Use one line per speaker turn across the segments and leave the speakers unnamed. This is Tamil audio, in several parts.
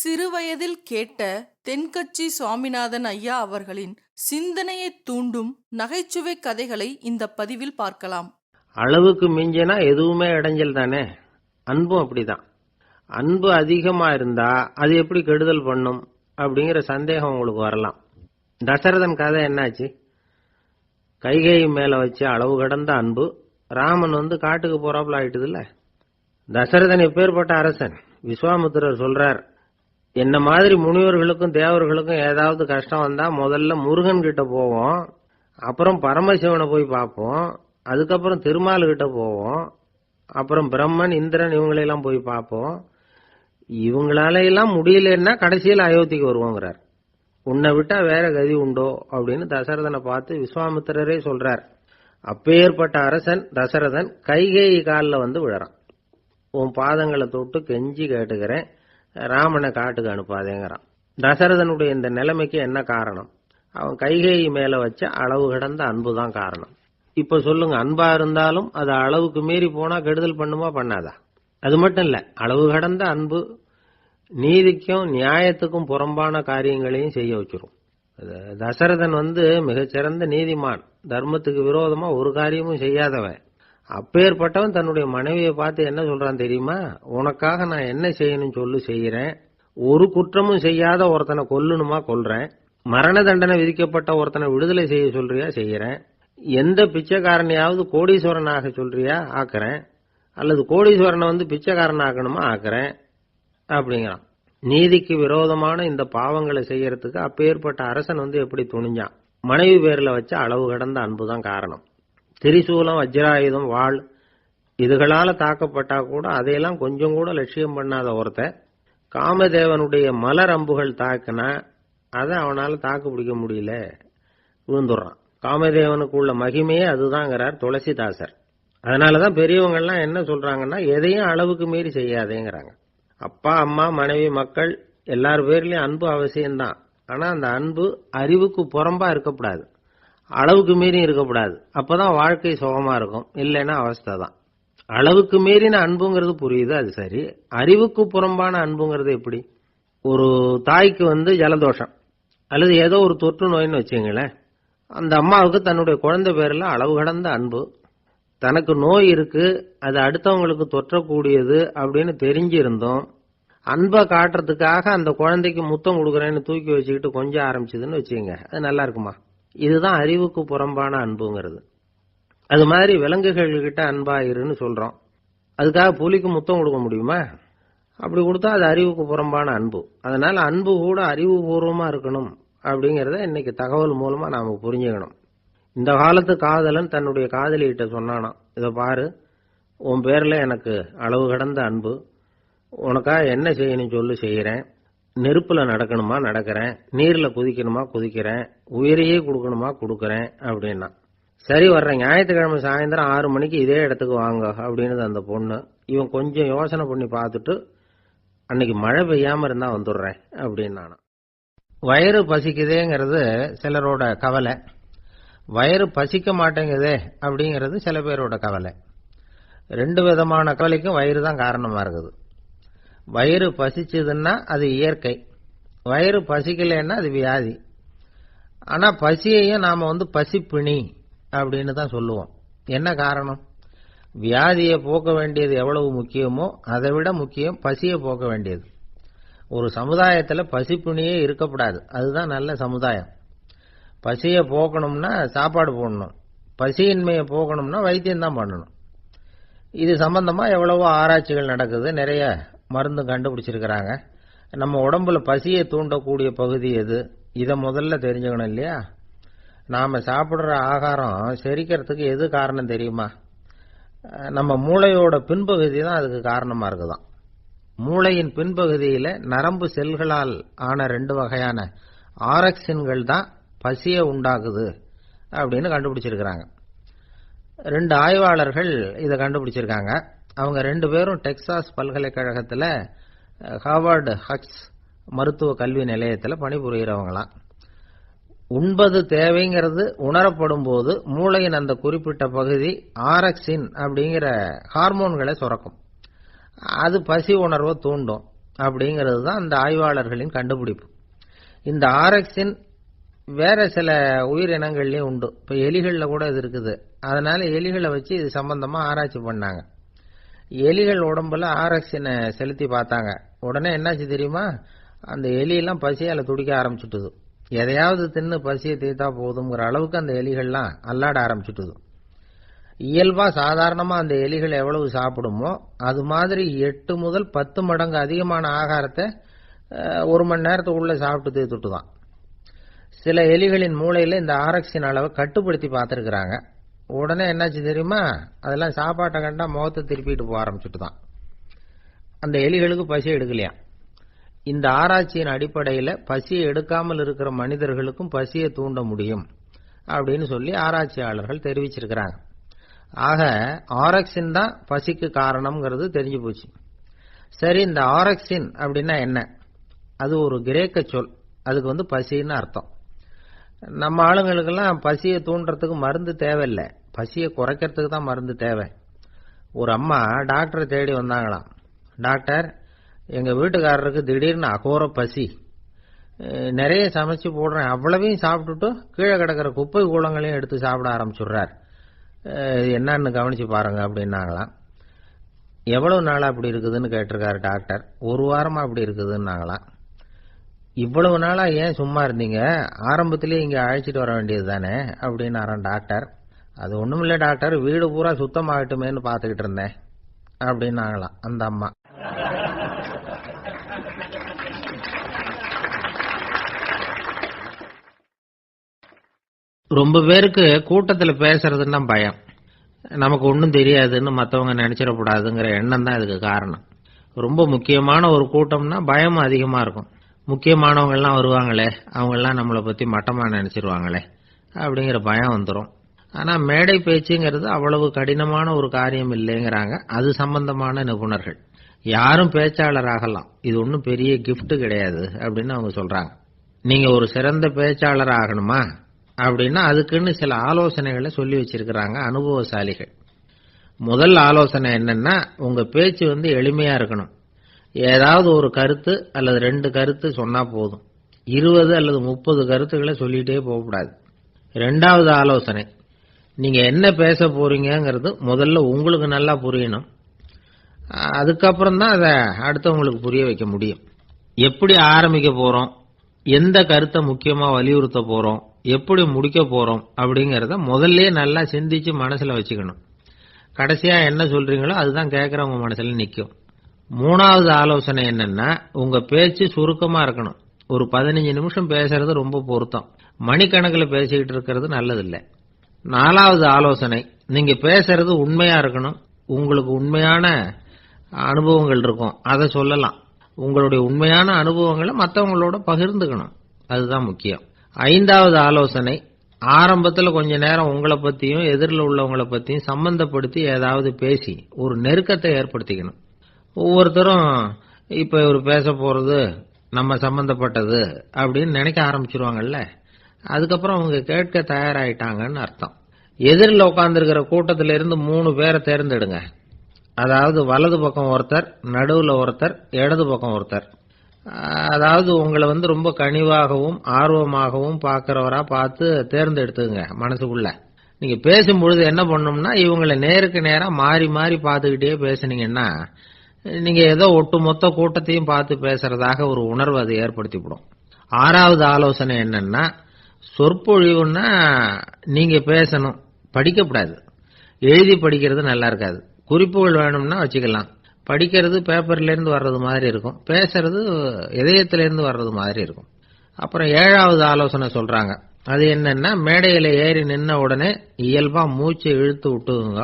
சிறுவயதில் கேட்ட தென்கட்சி சுவாமிநாதன் ஐயா அவர்களின் சிந்தனையை தூண்டும் நகைச்சுவை கதைகளை இந்த பதிவில் பார்க்கலாம்.
அளவுக்கு மிஞ்சினா எதுவுமே இடைஞ்சல் தானே. அன்பும் அப்படிதான். அன்பு அதிகமா இருந்தா அது எப்படி கெடுதல் பண்ணும் அப்படிங்கிற சந்தேகம் உங்களுக்கு வரலாம். தசரதன் கதை என்னாச்சு? கைகேயி மேல வச்சு அளவு கடந்த அன்பு. ராமன் காட்டுக்கு போறாப்புல ஆயிட்டுதுல்ல. தசரதன் எப்பேற்பட்ட அரசன். விஸ்வாமித்திரர் சொல்றார், என்ன மாதிரி முனிவர்களுக்கும் தேவர்களுக்கும் ஏதாவது கஷ்டம் வந்தா முதல்ல முருகன் கிட்ட போவோம், அப்புறம் பரமசிவனை போய் பார்ப்போம், அதுக்கப்புறம் திருமால் கிட்ட போவோம், அப்புறம் பிரம்மன் இந்திரன் இவங்களெல்லாம் போய் பார்ப்போம். இவங்களால எல்லாம் முடியலன்னா கடைசியில் அயோத்திக்கு வருவோங்கிறார். உன்னை விட்டா வேற கதி உண்டோ அப்படின்னு தசரதனை பார்த்து விஸ்வாமித்திரரே சொல்றார். அப்பேற்பட்ட அரசன் தசரதன் கைகேயி காலில் விழறான். உன் பாதங்களை தொட்டு கெஞ்சி கேட்டுக்கிறேன், ராமனை காட்டுக்கு அனுப்பாதேங்கிறான். தசரதனுடைய இந்த நிலைமைக்கு என்ன காரணம்? அவன் கைகேயி மேல வச்ச அளவு கடந்த அன்புதான் காரணம். இப்ப சொல்லுங்க, அன்பா இருந்தாலும் அது அளவுக்கு மீறி போனா கெடுதல் பண்ணுமா பண்ணாதா? அது மட்டும் இல்ல, அளவு கடந்த அன்பு நீதிக்கும் நியாயத்துக்கும் புறம்பான காரியங்களையும் செய்ய வச்சிரும். தசரதன் மிகச்சிறந்த நீதிமான், தர்மத்துக்கு விரோதமா ஒரு காரியமும் செய்யாதவன். அப்பேற்பட்டவன் தன்னுடைய மனைவியை பார்த்து என்ன சொல்றான் தெரியுமா? உனக்காக நான் என்ன செய்யணும் சொல்லு, செய்யறேன். ஒரு குற்றமும் செய்யாத ஒருத்தனை கொல்லணுமா கொல்றேன். மரண தண்டனை விதிக்கப்பட்ட ஒருத்தனை விடுதலை செய்ய சொல்றியா செய்யறேன். எந்த பிச்சைக்காரனையாவது கோடீஸ்வரன் ஆக சொல்றியா ஆக்குறேன், அல்லது கோடீஸ்வரனை பிச்சைக்காரன் ஆக்கணுமா ஆக்குறேன் அப்படிங்கிறான். நீதிக்கு விரோதமான இந்த பாவங்களை செய்யறதுக்கு அப்பேற்பட்ட அரசன் எப்படி துணிஞ்சான்? மனைவி பேர்ல வச்ச அளவு கடந்த அன்புதான் காரணம். திரிசூலம், வஜ்ராயுதம், வாள் இதுகளால தாக்கப்பட்டா கூட அதையெல்லாம் கொஞ்சம் கூட லட்சியம் பண்ணாத ஒருத்தன் காமதேவனுடைய மலர் அம்புகள் தாக்குனா அதை அவனால தாக்கு பிடிக்க முடியல, விழுந்துடுறான். காமதேவனுக்கு உள்ள மகிமையே அதுதாங்கிறார் துளசிதாசர். அதனாலதான் பெரியவங்கள்லாம் என்ன சொல்றாங்கன்னா, எதையும் அளவுக்கு மீறி செய்யாதேங்கிறாங்க. அப்பா, அம்மா, மனைவி, மக்கள் எல்லார் பேர்லயும் அன்பு அவசியம்தான். ஆனா அந்த அன்பு அறிவுக்கு புறம்பா இருக்கக்கூடாது, அளவுக்கு மீறி இருக்கக்கூடாது. அப்பதான் வாழ்க்கை சுகமா இருக்கும். இல்லைன்னா அவஸ்தை தான். அளவுக்கு மீறின அன்புங்கிறது புரியுது, அது சரி. அறிவுக்கு புறம்பான அன்புங்கிறது எப்படி? ஒரு தாய்க்கு ஜலதோஷம் அல்லது ஏதோ ஒரு தொற்று நோயின்னு வச்சுங்களேன். அந்த அம்மாவுக்கு தன்னுடைய குழந்தை பேர்ல அளவு கடந்த அன்பு. தனக்கு நோய் இருக்கு, அது அடுத்தவங்களுக்கு தொற்றக்கூடியது அப்படின்னு தெரிஞ்சிருந்தோம் அன்பை காட்டுறதுக்காக அந்த குழந்தைக்கு முத்தம் கொடுக்குறேன்னு தூக்கி வச்சுக்கிட்டு கொஞ்சம் ஆரம்பிச்சதுன்னு வச்சுங்க, அது நல்லா இருக்குமா? இதுதான் அறிவுக்கு புறம்பான அன்புங்கிறது. அது மாதிரி விலங்குகள்கிட்ட அன்பாயிருன்னு சொல்றோம். அதுக்காக புலிக்கு முத்தம் கொடுக்க முடியுமா? அப்படி கொடுத்தா அது அறிவுக்கு புறம்பான அன்பு. அதனால அன்பு கூட அறிவுபூர்வமா இருக்கணும் அப்படிங்கிறத இன்னைக்கு தகவல் மூலமா நாம புரிஞ்சுக்கணும். இந்த காலத்து காதலன் தன்னுடைய காதலிகிட்ட சொன்னானாம், இதை பாரு, உன் பேர்ல எனக்கு அளவு கடந்த அன்பு. உனக்காக என்ன செய்யணும் சொல்லு, செய்யறேன். நெருப்புல நடக்கணுமா நடக்கிறேன், நீர்ல குதிக்கணுமா குதிக்கிறேன், உயிரையே கொடுக்கணுமா கொடுக்கறேன் அப்படின்னா. சரி, வர்ற ஞாயிற்றுக்கிழமை சாயந்தரம் 6 மணிக்கு இதே இடத்துக்கு வாங்க அப்படின்னு அந்த பொண்ணு. இவன் கொஞ்சம் யோசனை பண்ணி பார்த்துட்டு, அன்னைக்கு மழை பெய்யாம இருந்தா வந்துடுறேன் அப்படின்னா. வயிறு பசிக்குதேங்கிறது சிலரோட கவலை, வயிறு பசிக்க மாட்டேங்குதே அப்படிங்கிறது சில பேரோட கவலை. 2 விதமான கவலைக்கும் வயிறு தான் காரணமா இருக்குது. வயிறு பசிச்சதுன்னா அது இயற்கை, வயிறு பசிக்கலைன்னா அது வியாதி. ஆனா பசியையும் நாம பசிப்பிணி அப்படின்னு தான் சொல்லுவோம். என்ன காரணம்? வியாதியை போக்க வேண்டியது எவ்வளவு முக்கியமோ அதை விட முக்கியம் பசியை போக்க வேண்டியது. ஒரு சமுதாயத்துல பசிப்பிணியே இருக்கக்கூடாது, அதுதான் நல்ல சமுதாயம். பசியை போக்கணும்னா சாப்பாடு போடணும், பசியின்மையை போக்கணும்னா வைத்தியம் தான் பண்ணணும். இது சம்பந்தமா எவ்வளவோ ஆராய்ச்சிகள் நடக்குது, நிறைய மருந்து கண்டுபிடிச்சிருக்கிறாங்க. நம்ம உடம்புல பசியை தூண்டக்கூடிய பகுதி எது, இதை முதல்ல தெரிஞ்சுக்கணும் இல்லையா? நாம சாப்பிடுற ஆகாரம் செரிக்கிறதுக்கு எது காரணம் தெரியுமா? நம்ம மூளையோட பின்பகுதி தான் அதுக்கு காரணமா இருக்குதாம். மூளையின் பின்பகுதியில நரம்பு செல்களால் ஆன 2 வகையான ஆரக்சின்கள் தான் பசியை உண்டாக்குது அப்படின்னு கண்டுபிடிச்சிருக்கிறாங்க. 2 ஆய்வாளர்கள் இதை கண்டுபிடிச்சிருக்காங்க. அவங்க 2 பேரும் டெக்சாஸ் பல்கலைக்கழகத்தில் ஹார்வர்டு ஹக்ஸ் மருத்துவ கல்வி நிலையத்தில் பணிபுரிகிறவங்களாம். உண்பது தேவைங்கிறது உணரப்படும் போது மூளையின் அந்த குறிப்பிட்ட பகுதி ஆரக்சின் அப்படிங்கிற ஹார்மோன்களை சுரக்கும். அது பசி உணர்வை தூண்டும். அப்படிங்கிறது தான் அந்த ஆய்வாளர்களின் கண்டுபிடிப்பு. இந்த ஆரக்சின் வேற சில உயிரினங்கள்லயும் உண்டு. இப்ப எலிகள்ல கூட இது இருக்குது. அதனால எலிகளை வச்சு இது சம்பந்தமா ஆராய்ச்சி பண்ணாங்க. எலிகள் உடம்புல ஆரக்சினை செலுத்தி பார்த்தாங்க. உடனே என்னாச்சு தெரியுமா? அந்த எலியெல்லாம் பசியால துடிக்க ஆரம்பிச்சுட்டுது. எதையாவது தின்னு பசியை தீர்த்தா போதுங்கிற அளவுக்கு அந்த எலிகள்லாம் அல்லாட ஆரம்பிச்சுட்டுது. இயல்பா சாதாரணமா அந்த எலிகள் எவ்வளவு சாப்பிடுமோ அது மாதிரி 8 முதல் 10 மடங்கு அதிகமான ஆகாரத்தை 1 மணி நேரத்துக்குள்ள சாப்பிட்டு தீர்த்துட்டுதான். சில எலிகளின் மூளையில இந்த ஆரக்சின் அளவை கட்டுப்படுத்தி பார்த்திருக்கிறாங்க. உடனே என்னாச்சு தெரியுமா? அதெல்லாம் சாப்பாட்டை கண்டா முகத்தை திருப்பிட்டு போக ஆரம்பிச்சுட்டுதான். அந்த எலிகளுக்கு பசி எடுக்கலையாம். இந்த ஆராய்ச்சியின் அடிப்படையில பசியை எடுக்காமல் இருக்கிற மனிதர்களுக்கும் பசியை தூண்ட முடியும் அப்படின்னு சொல்லி ஆராய்ச்சியாளர்கள் தெரிவிச்சிருக்கிறாங்க. ஆக ஆரக்சின் தான் பசிக்கு காரணம்ங்கிறது தெரிஞ்சு போச்சு. சரி, இந்த ஆரக்சின் அப்படின்னா என்ன? அது ஒரு கிரேக்க சொல். அதுக்கு பசின்னு அர்த்தம். நம்ம ஆளுங்களுக்கெல்லாம் பசியை தூண்டுறதுக்கு மருந்து தேவையில்லை, பசியை குறைக்கிறதுக்கு தான் மருந்து தேவை. ஒரு அம்மா டாக்டரை தேடி வந்தாங்களாம். டாக்டர், எங்க வீட்டுக்காரருக்கு திடீர்னு அகோர பசி, நிறைய சமைச்சு போடுறேன், அவ்வளவையும் சாப்பிட்டுட்டு கீழே கிடக்கிற குப்பை கூலங்களையும் எடுத்து சாப்பிட ஆரம்பிச்சுடுறார், என்னன்னு கவனிச்சு பாருங்க அப்படின்னாங்களாம். எவ்வளவு நாளா அப்படி இருக்குதுன்னு கேட்டிருக்காரு டாக்டர். 1 வாரமா அப்படி இருக்குதுன்னாங்களாம். இவ்வளவு நாளா ஏன் சும்மா இருந்தீங்க? ஆரம்பத்திலேயே இங்க அழைச்சிட்டு வர வேண்டியது தானே அப்படின்னாராம் டாக்டர். அது ஒண்ணுமில்ல டாக்டர், வீடு பூரா சுத்தமாகட்டுமேன்னு பாத்துக்கிட்டு இருந்தேன் அப்படின்னாங்களாம் அந்த அம்மா. ரொம்ப பேருக்கு கூட்டத்துல பேசுறதுன்னா பயம். நமக்கு ஒன்றும் தெரியாதுன்னு மற்றவங்க நினைச்சிடக்கூடாதுங்கிற எண்ணம் தான் இதுக்கு காரணம். ரொம்ப முக்கியமான ஒரு கூட்டம்னா பயம் அதிகமா இருக்கும். முக்கியமானவங்க எல்லாம் வருவாங்களே, அவங்க எல்லாம் நம்மளை பத்தி மட்டமா நினைச்சிருவாங்களே அப்படிங்கிற பயம் வந்துடும். ஆனா மேடை பேச்சுங்கிறது அவ்வளவு கடினமான ஒரு காரியம் இல்லைங்கிறாங்க அது சம்பந்தமான நிபுணர்கள். யாரும் பேச்சாளர் ஆகலாம், இது ஒன்றும் பெரிய கிஃப்ட் கிடையாது அப்படின்னு அவங்க சொல்றாங்க. நீங்க ஒரு சிறந்த பேச்சாளர் ஆகணுமா அப்படின்னா அதுக்குன்னு சில ஆலோசனைகளை சொல்லி வச்சிருக்கிறாங்க அனுபவசாலிகள். முதல் ஆலோசனை என்னன்னா, உங்க பேச்சு எளிமையா இருக்கணும். ஏதாவது ஒரு கருத்து அல்லது 2 கருத்து சொன்னா போதும். 20 அல்லது 30 கருத்துக்களை சொல்லிட்டே போகக்கூடாது. 2வது ஆலோசனை, நீங்க என்ன பேச போறீங்கிறது முதல்ல உங்களுக்கு நல்லா புரியணும். அதுக்கப்புறம் தான் அதை அடுத்தவங்களுக்கு புரிய வைக்க முடியும். எப்படி ஆரம்பிக்க போறோம், எந்த கருத்தை முக்கியமா வலியுறுத்த போறோம், எப்படி முடிக்க போறோம் அப்படிங்கறத முதல்ல நல்லா சிந்திச்சு மனசுல வச்சுக்கணும். கடைசியா என்ன சொல்றீங்களோ அதுதான் கேட்கறவங்க மனசுல நிக்கும். 3வது ஆலோசனை என்னன்னா, உங்க பேச்சு சுருக்கமா இருக்கணும். ஒரு 15 நிமிஷம் பேசுறது ரொம்ப பொருத்தம். மணிக்கணக்கில் பேசிக்கிட்டு இருக்கிறது நல்லதில்லை. 4வது ஆலோசனை, நீங்க பேசுறது உண்மையா இருக்கணும். உங்களுக்கு உண்மையான அனுபவங்கள் இருக்கும், அதை சொல்லலாம். உங்களுடைய உண்மையான அனுபவங்களை மற்றவங்களோட பகிர்ந்துக்கணும், அதுதான் முக்கியம். 5வது ஆலோசனை, ஆரம்பத்துல கொஞ்ச நேரம் உங்களை பத்தியும் எதிரில் உள்ளவங்களை பத்தியும் சம்பந்தப்படுத்தி ஏதாவது பேசி ஒரு நெருக்கத்தை ஏற்படுத்திக்கணும். ஒவ்வொருத்தரும் இப்ப இவர் பேச போறது நம்ம சம்பந்தப்பட்டது அப்படின்னு நினைக்க ஆரம்பிச்சிருவாங்கல்ல, அதுக்கப்புறம் அவங்க கேட்க தயாராயிட்டாங்கன்னு அர்த்தம். எதிரில் உட்கார்ந்துருக்கிற கூட்டத்தில இருந்து 3 பேரை தேர்ந்தெடுங்க. அதாவது வலது பக்கம் ஒருத்தர், நடுவுல ஒருத்தர், இடது பக்கம் ஒருத்தர். அதாவது உங்களை ரொம்ப கனிவாகவும் ஆர்வமாகவும் பார்க்கிறவரா பார்த்து தேர்ந்தெடுத்துங்க மனசுக்குள்ள. நீங்க பேசும்பொழுது என்ன பண்ணணும்னா, இவங்களை நேருக்கு நேரா மாறி மாறி பார்த்துக்கிட்டே பேசுனீங்கன்னா நீங்க ஏதோ ஒட்டுமொத்த கூட்டத்தையும் பார்த்து பேசுறதாக ஒரு உணர்வு அதை ஏற்படுத்திவிடும். 6வது ஆலோசனை என்னன்னா, சொற்பொழிவுன்னா நீங்க பேசணும், படிக்கப்படாது. எழுதி படிக்கிறது நல்லா இருக்காது. குறிப்புகள் வேணும்னா வச்சுக்கலாம். படிக்கிறது பேப்பர்ல இருந்து வர்றது மாதிரி இருக்கும், பேசுறது இதயத்திலிருந்து வர்றது மாதிரி இருக்கும். அப்புறம் 7வது ஆலோசனை சொல்றாங்க. அது என்னன்னா, மேடையில ஏறி நின்ன உடனே இயல்பா மூச்சை இழுத்து விட்டுங்க,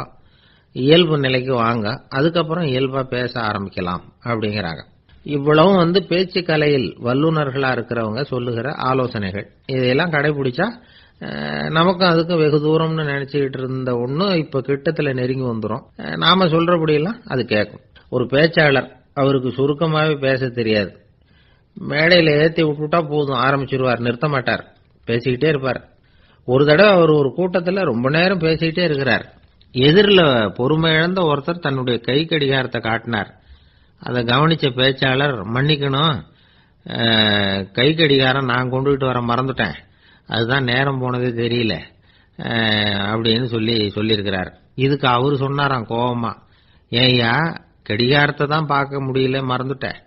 இயல்பு நிலைக்கு வாங்க, அதுக்கப்புறம் இயல்பா பேச ஆரம்பிக்கலாம் அப்படிங்கிறாங்க. இவ்வளவும் பேச்சு கலையில் வல்லுநர்களா இருக்கிறவங்க சொல்லுகிற ஆலோசனைகள். இதையெல்லாம் கடைபிடிச்சா நமக்கும் அதுக்கும் வெகு தூரம்னு நினைச்சுக்கிட்டு இருந்த ஒண்ணு இப்ப கிட்டத்துல நெருங்கி வந்துடும். நாம சொல்றபடியெல்லாம் அது கேட்கும். ஒரு பேச்சாளர், அவருக்கு சுருக்கமாவே பேச தெரியாது. மேடையில ஏத்தி விட்டுட்டா போதும், ஆரம்பிச்சிருவார், நிறுத்த மாட்டார், பேசிக்கிட்டே இருப்பார். ஒரு தடவை அவர் ஒரு கூட்டத்துல ரொம்ப நேரம் பேசிக்கிட்டே இருக்கிறார். எதிரில் பொறுமை இழந்த ஒருத்தர் தன்னுடைய கை கடிகாரத்தை காட்டினார். அதை கவனிச்ச பேச்சாளர், மன்னிக்கணும், கை கடிகாரம் நான் கொண்டுகிட்டு வர மறந்துட்டேன், அதுதான் நேரம் போனதே தெரியல அப்படின்னு சொல்லியிருக்கிறார். இதுக்கு அவரு சொன்னாராம் கோபமா, ஏய்யா கடிகாரத்தை தான் பார்க்க முடியல மறந்துட்டேன்,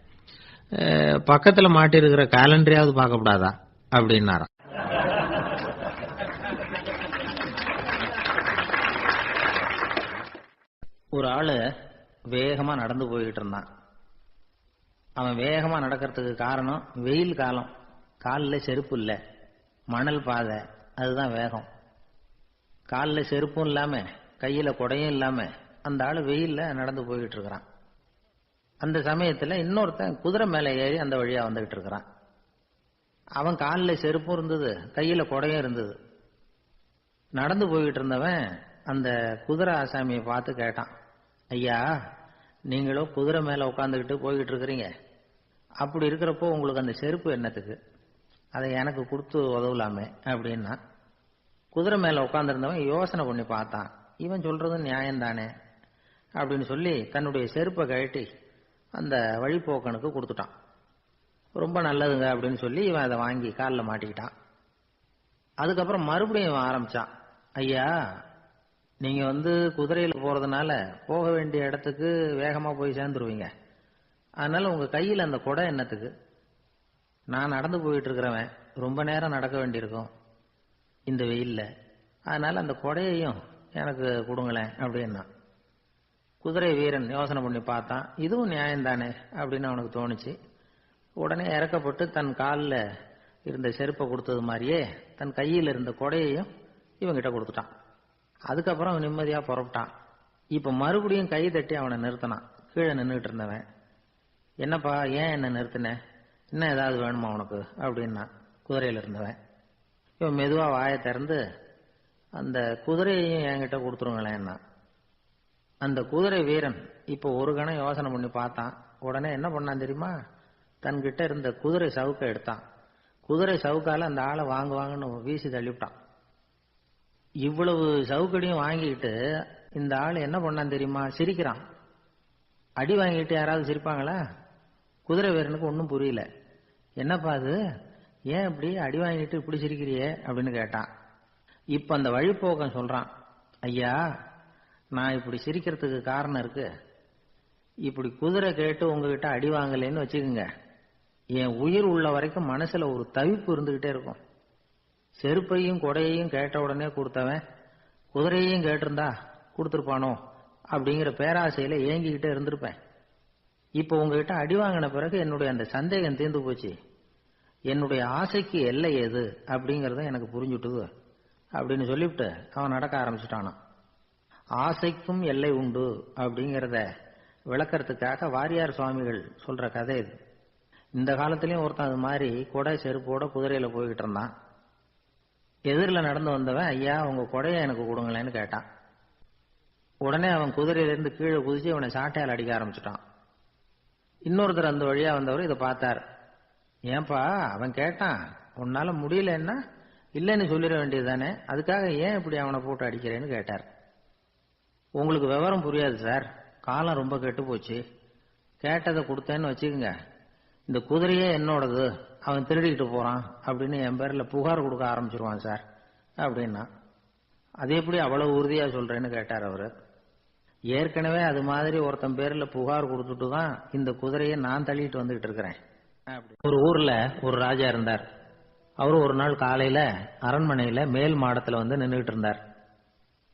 பக்கத்துல மாட்டிருக்கிற காலண்டரையாவது பார்க்கப்படாதா அப்படின்னாராம். ஒரு ஆளு வேகமா நடந்து போய்கிட்டு இருந்தான். அவன் வேகமா நடக்கிறதுக்கு காரணம் வெயில் காலம், காலில் செருப்பு இல்லை, மணல் பாதை, அதுதான் வேகம். காலில் செருப்பும் இல்லாம கையில குடையும் இல்லாம அந்த ஆளு வெயில்ல நடந்து போய்கிட்டு இருக்கிறான். அந்த சமயத்துல இன்னொருத்தன் குதிரை மேல ஏறி அந்த வழியா வந்துகிட்டு இருக்கிறான். அவன் காலில் செருப்பும் இருந்தது, கையில குடையும் இருந்தது. நடந்து போய்கிட்டு இருந்தவன் அந்த குதிரை ஆசாமியை பார்த்து கேட்டான், ஐயா நீங்களும் குதிரை மேல உட்காந்துக்கிட்டு போய்கிட்டு இருக்கிறீங்க, அப்படி இருக்கிறப்போ உங்களுக்கு அந்த செருப்பு என்னத்துக்கு, அதை எனக்கு கொடுத்து உதவலாமே அப்படின்னா. குதிரை மேல உட்காந்துருந்தவன் யோசனை பண்ணி பார்த்தான், இவன் சொல்றது நியாயம்தானே அப்படின்னு சொல்லி தன்னுடைய செருப்பை கழட்டி அந்த வழிப்போக்கனுக்கு கொடுத்துட்டான். ரொம்ப நல்லதுங்க அப்படின்னு சொல்லி இவன் அதை வாங்கி காலில் மாட்டிக்கிட்டான். அதுக்கப்புறம் மறுபடியும் இவன் ஆரம்பிச்சான், ஐயா நீங்க குதிரையில போறதுனால போக வேண்டிய இடத்துக்கு வேகமா போய் சேர்ந்துருவீங்க, அதனால உங்க கையில் அந்த குடை என்னத்துக்கு, நான் நடந்து போயிட்டு இருக்கிறவன் ரொம்ப நேரம் நடக்க வேண்டியிருக்கும் இந்த வெயில்ல, அதனால அந்த குடையையும் எனக்கு கொடுங்களேன் அப்படின்னா. குதிரை வீரன் யோசனை பண்ணி பார்த்தான், இதுவும் நியாயம்தானே அப்படின்னு அவனுக்கு தோணுச்சு. உடனே இறக்கப்பட்டு தன் காலில் இருந்த செருப்பை கொடுத்தது மாதிரியே தன் கையில் இருந்த குடையையும் இவங்கிட்ட கொடுத்துட்டான். அதுக்கப்புறம் அவன் நிம்மதியா புறப்பட்டான். இப்ப மறுபடியும் கை தட்டி அவனை நிறுத்தினான். கீழே நின்றுட்டு இருந்தவன், என்னப்பா ஏன் என்ன நிறுத்தின, இன்னும் ஏதாவது வேணுமா உனக்கு அப்படின்னா குதிரையில இருந்தவன். இவன் மெதுவா வாயை திறந்து அந்த குதிரையையும் என்கிட்ட கொடுத்துருங்களேன்னா. அந்த குதிரை வீரன் இப்ப ஒரு கணம் யோசனை பண்ணி பார்த்தான். உடனே என்ன பண்ணான் தெரியுமா, தன்கிட்ட இருந்த குதிரை சவுக்கை எடுத்தான். குதிரை சவுக்கால அந்த ஆளை வாங்குவாங்கன்னு வீசி தள்ளிவிட்டான். இவ்வளவு சவுக்கடியும் வாங்கிட்டு இந்த ஆள் என்ன பண்ணான் தெரியுமா, சிரிக்கிறான். அடி வாங்கிட்டு யாராவது சிரிப்பாங்களா? குதிரை வீரனுக்கு ஒன்றும் புரியல. என்னப்பா அது, ஏன் இப்படி அடி வாங்கிட்டு இப்படி சிரிக்கிறியே அப்படின்னு கேட்டான். இப்ப அந்த வழிப்போக்கன் சொல்றான், ஐயா நான் இப்படி சிரிக்கிறதுக்கு காரணம் இருக்கு. இப்படி குதிரை கேட்டு உங்ககிட்ட அடி வாங்கலேன்னு வச்சுக்கோங்க, என் உயிர் உள்ள வரைக்கும் மனசுல ஒரு தவிப்பு இருந்துகிட்டே இருக்கும். செருப்பையும் கொடையையும் கேட்ட உடனே கொடுத்தவன் குதிரையையும் கேட்டிருந்தா கொடுத்துருப்பானோ அப்படிங்கிற பேராசையில ஏங்கிக்கிட்டே இருந்திருப்பேன். இப்ப உங்ககிட்ட அடி வாங்கின பிறகு என்னுடைய அந்த சந்தேகம் தீர்ந்து போச்சு. என்னுடைய ஆசைக்கு எல்லை எது அப்படிங்கறத எனக்கு புரிஞ்சுட்டுது அப்படின்னு சொல்லிவிட்டு அவன் நடக்க ஆரம்பிச்சுட்டானான். ஆசைக்கும் எல்லை உண்டு அப்படிங்கிறத விளக்கறதுக்காக வாரியார் சுவாமிகள் சொல்ற கதை இது. இந்த காலத்திலயும் ஒருத்தன் அது மாதிரி கொடை செருப்போட குதிரையில போய்கிட்டு இருந்தான். எதிரில் நடந்து வந்தவன், ஐயா உங்க கொடையை எனக்கு கொடுங்களேன்னு கேட்டான். உடனே அவன் குதிரையிலிருந்து கீழே குதிச்சு அவனை சாட்டையால் அடிக்க ஆரம்பிச்சுட்டான். இன்னொருத்தர் அந்த வழியா வந்தவர் இதை பார்த்தார். ஏன்பா அவன் கேட்டான், உன்னால முடியலன்னா இல்லைன்னு சொல்லிட வேண்டியது தானே, அதுக்காக ஏன் இப்படி அவனை போட்டு அடிக்கிறேன்னு கேட்டார். உங்களுக்கு விவரம் புரியாது சார், காலம் ரொம்ப கெட்டு போச்சு, கேட்டதை கொடுத்தேன்னு வச்சுக்கோங்க, இந்த குதிரையே என்னோடது, அவன் திருடிக்கிட்டு போறான் அப்படின்னு என் பேர்ல புகார் கொடுக்க ஆரம்பிச்சிருவான் சார் அப்படின்னா. அது எப்படி அவ்வளவு உறுதியா சொல்றேன்னு கேட்டார் அவரு. ஏற்கனவே அது மாதிரி ஒருத்தன் பேர்ல புகார் கொடுத்துட்டு தான் இந்த குதிரையை நான் தள்ளிட்டு வந்துகிட்டு இருக்கிறேன். ஒரு ஊர்ல ஒரு ராஜா இருந்தார். அவரு ஒரு நாள் காலையில அரண்மனையில மேல் மாடத்துல நின்றுகிட்டு இருந்தார்.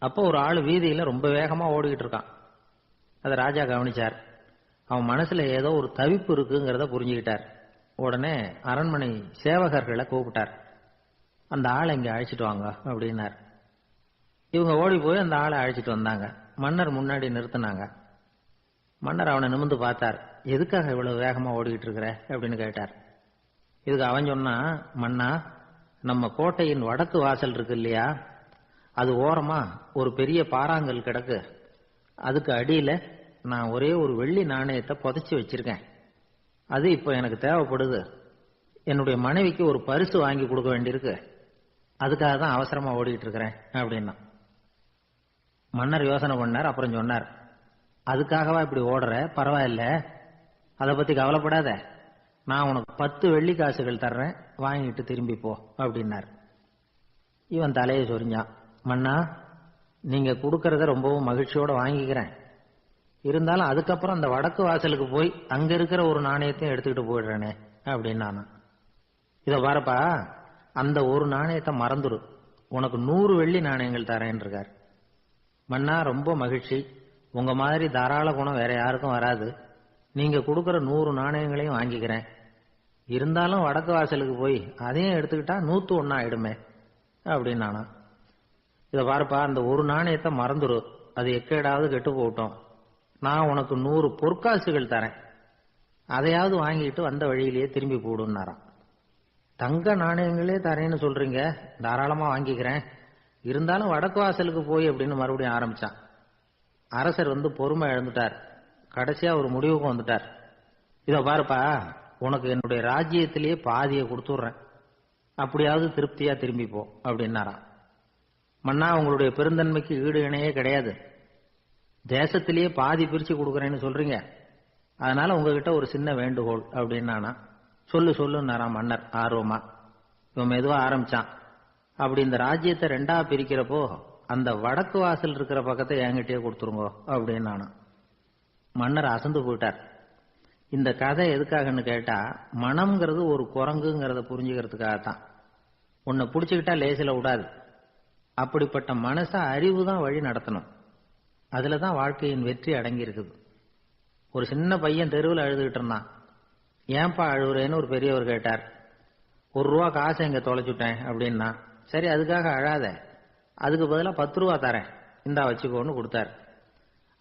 அப்போ ஒரு ஆள் வீதியில ரொம்ப வேகமா ஓடிக்கிட்டு இருக்கான். அதை ராஜா கவனிச்சார். அவன் மனசுல ஏதோ ஒரு தவிப்பு இருக்குங்கிறத புரிஞ்சுக்கிட்டார். உடனே அரண்மனை சேவகர்களை கூப்பிட்டார். அந்த ஆளை இங்க அழைச்சிட்டு வாங்க அப்படின்னார். இவங்க ஓடி போய் அந்த ஆளை அழைச்சிட்டு வந்தாங்க. மன்னர் முன்னாடி நிறுத்தினாங்க. மன்னர் அவனை நிமிர்ந்து பார்த்தார். எதுக்காக இவ்வளவு வேகமா ஓடிக்கிட்டு இருக்கிற அப்படின்னு கேட்டார். இதுக்கு அவன் சொன்னா, மன்னா நம்ம கோட்டையின் வடக்கு வாசல் இருக்கு இல்லையா, அது ஓரமா ஒரு பெரிய பாறாங்கல் கிடக்கு. அதுக்கு அடியில நான் ஒரே ஒரு வெள்ளி நாணயத்தை புதைச்சி வச்சிருக்கேன். அது இப்ப எனக்கு தேவைப்படுது. என்னுடைய மனைவிக்கு ஒரு பரிசு வாங்கி கொடுக்க வேண்டியிருக்கு. அதுக்காக தான் அவசரமா ஓடிக்கிட்டு இருக்கிறேன் அப்படின்னா. மன்னர் யோசனை பண்ணார். அப்புறம் சொன்னார், அதுக்காகவா இப்படி ஓடுற, பரவாயில்ல,
அதை பத்தி கவலைப்படாத, நான் உனக்கு 10 வெள்ளி காசுகள் தர்றேன், வாங்கிட்டு திரும்பி போ அப்படின்னார். இவன் தலையை சொரிஞ்சான். மன்னா, நீங்க கொடுக்கறத ரொம்பவும் மகிழ்ச்சியோட வாங்கிக்கிறேன், இருந்தாலும் அதுக்கப்புறம் அந்த வடக்கு வாசலுக்கு போய் அங்க இருக்கிற ஒரு நாணயத்தையும் எடுத்துக்கிட்டு போயிடுறேனே அப்படின்னு நானும். இத பாருப்பா, அந்த ஒரு நாணயத்தை மறந்துடு, உனக்கு 100 வெள்ளி நாணயங்கள் தரேன் இருக்கார். மன்னா, ரொம்ப மகிழ்ச்சி, உங்க மாதிரி தாராள குணம் வேற யாருக்கும் வராது, நீங்க கொடுக்கற 100 நாணயங்களையும் வாங்கிக்கிறேன், இருந்தாலும் வடக்கு வாசலுக்கு போய் அதையும் எடுத்துக்கிட்டா 101 ஆயிடுமே அப்படின்னு நானா. இத பாருப்பா, அந்த ஒரு நாணயத்தை மறந்துடு, அது எக்கேடாவது கெட்டு போகட்டும், நான் உனக்கு 100 பொற்காசுகள் தரேன், அதையாவது வாங்கிட்டு வந்த வழியிலேயே திரும்பி போடுன்னாராம். தங்க நாணயங்களே தரேன்னு சொல்றீங்க, தாராளமா வாங்கிக்கிறேன், இருந்தாலும் வடக்கு வாசலுக்கு போய் அப்படின்னு மறுபடியும் ஆரம்பிச்சான். அரசர் பொறுமை இழந்துட்டார். கடைசியா ஒரு முடிவுக்கு வந்துட்டார். இத பாருப்பா, உனக்கு என்னுடைய ராஜ்யத்திலேயே பாதியை கொடுத்துடுறேன், அப்படியாவது திருப்தியா திரும்பி போ அப்படின்னாராம். மன்னா, உங்களுடைய பெருந்தன்மைக்கு ஈடு இணையே கிடையாது, தேசத்திலேயே பாதி பிரிச்சு கொடுக்கறேன்னு சொல்றீங்க, அதனால உங்ககிட்ட ஒரு சின்ன வேண்டுகோள் அப்படின்னானா. சொல்லுன்னாராம் மன்னர் ஆர்வமா. இவன் மெதுவா ஆரம்பிச்சான். அப்படி இந்த ராஜ்யத்தை 2ஆ பிரிக்கிறப்போ அந்த வடக்கு வாசல் இருக்கிற பக்கத்தை என்கிட்டயே கொடுத்துருங்க அப்படின்னானா. மன்னர் அசந்து போயிட்டார். இந்த கதை எதுக்காகன்னு கேட்டா, மனம்ங்கிறது ஒரு குரங்குங்கிறத புரிஞ்சுக்கிறதுக்காகத்தான். உன்னை பிடிச்சுக்கிட்டா லேசில விடாது, அப்படிப்பட்ட மனச அறிவு தான் வழி நடத்தணும், அதுலதான் வாழ்க்கையின் வெற்றி அடங்கி இருக்குது. ஒரு சின்ன பையன் தெருவில் அழுதுகிட்டு இருந்தான். ஏன்பா அழுகுறேன்னு ஒரு பெரியவர் கேட்டார். 1 ரூபா காசை இங்க தொலைச்சுட்டேன் அப்படின்னா. சரி, அதுக்காக அழாத, அதுக்கு பதிலா 10 ரூபா தரேன், இந்தா வச்சுக்கோன்னு கொடுத்தாரு.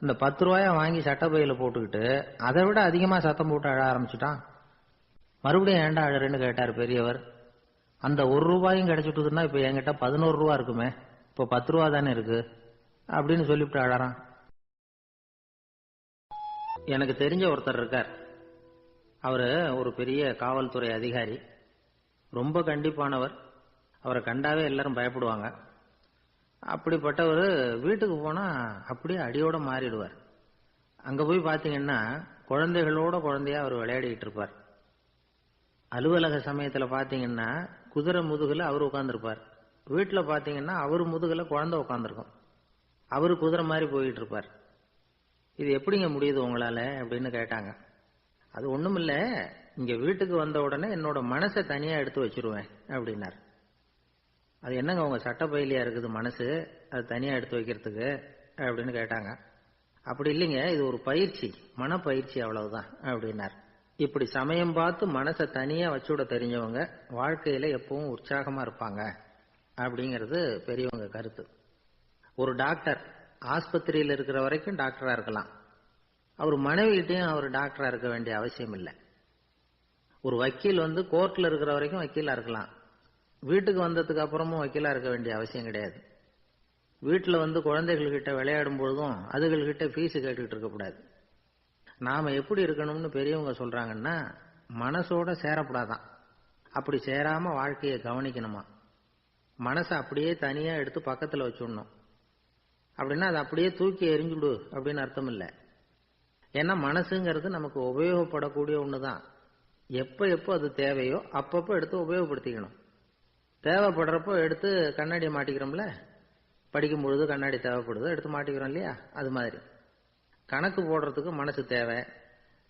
அந்த 10 ரூபாய வாங்கி சட்டப்பையில போட்டுக்கிட்டு அதை விட அதிகமா சத்தம் போட்டு அழ ஆரம்பிச்சுட்டான். மறுபடியும் ஏண்டா அழறேன்னு கேட்டார் பெரியவர். அந்த 1 ரூபாயும் கிடைச்சிட்டுதுன்னா இப்ப என்கிட்ட 11 ரூபா இருக்குமே, இப்ப 10 ரூபா தானே இருக்கு அப்படின்னு சொல்லிவிட்டு அழறான். எனக்கு தெரிஞ்ச ஒருத்தர் இருக்கார். அவரு ஒரு பெரிய காவல்துறை அதிகாரி, ரொம்ப கண்டிப்பானவர், அவரை கண்டாவே எல்லாரும் பயப்படுவாங்க. அப்படிப்பட்டவர் வீட்டுக்கு போனா அப்படியே அடியோட மாறிடுவார். அங்க போய் பாத்தீங்கன்னா குழந்தைகளோட குழந்தையா அவர் விளையாடிட்டு இருப்பார். அலுவலக சமயத்துல பாத்தீங்கன்னா குதிரை முதுகுல அவர் உட்கார்ந்துருப்பார். வீட்டுல பாத்தீங்கன்னா அவர் முதுகுல குழந்தை உட்கார்ந்துருக்கும். அவரு குதிரை மாதிரி போயிட்டு இருப்பார். இது எப்படிங்க முடியுது உங்களால அப்படின்னு கேட்டாங்க. அது ஒண்ணுமில்ல, இங்க வீட்டுக்கு வந்த உடனே என்னோட மனசை தனியா எடுத்து வச்சிருவேன் அப்படின்னார். அது என்னங்க உங்க சட்டப்பையிலியா இருக்குது மனசு, அது தனியா எடுத்து வைக்கிறதுக்கு அப்படின்னு கேட்டாங்க. அப்படி இல்லைங்க, இது ஒரு பயிற்சி, மனப்பயிற்சி, அவ்வளவுதான் அப்படின்னார். இப்படி சமயம் பார்த்து மனசை தனியா வச்சுட தெரிஞ்சவங்க வாழ்க்கையில எப்பவும் உற்சாகமா இருப்பாங்க அப்படிங்கிறது பெரியவங்க கருத்து. ஒரு டாக்டர் ஆஸ்பத்திரியில் இருக்கிற வரைக்கும் டாக்டரா இருக்கலாம், அவர் மனைவிகிட்டையும் அவர் டாக்டரா இருக்க வேண்டிய அவசியம் இல்லை. ஒரு வக்கீல் கோர்ட்ல இருக்கிற வரைக்கும் வக்கீலா இருக்கலாம், வீட்டுக்கு வந்ததுக்கு அப்புறமும் வக்கீலா இருக்க வேண்டிய அவசியம் கிடையாது. வீட்டுல குழந்தைகள் கிட்ட விளையாடும் பொழுதும் அதுகள்கிட்ட ஃபீஸ் கேட்டுக்கிட்டு இருக்கக்கூடாது. நாம எப்படி இருக்கணும்னு பெரியவங்க சொல்றாங்கன்னா, மனசோட சேரப்படாதான், அப்படி சேராம வாழ்க்கையை கவனிக்கணுமா. மனசை அப்படியே தனியா எடுத்து பக்கத்துல வச்சுடணும். அப்படின்னா அதை அப்படியே தூக்கி எறிஞ்சுடு அப்படின்னு அர்த்தம் இல்லை. ஏன்னா மனசுங்கிறது நமக்கு உபயோகப்படக்கூடிய ஒண்ணுதான். எப்ப எப்போ அது தேவையோ அப்பப்போ எடுத்து உபயோகப்படுத்திக்கணும். தேவைப்படுறப்போ எடுத்து கண்ணாடியை மாட்டிக்கிறோம்ல, படிக்கும் பொழுது கண்ணாடி தேவைப்படுது, எடுத்து மாட்டிக்கிறோம் இல்லையா, அது மாதிரி கணக்கு போடுறதுக்கு மனசு தேவை.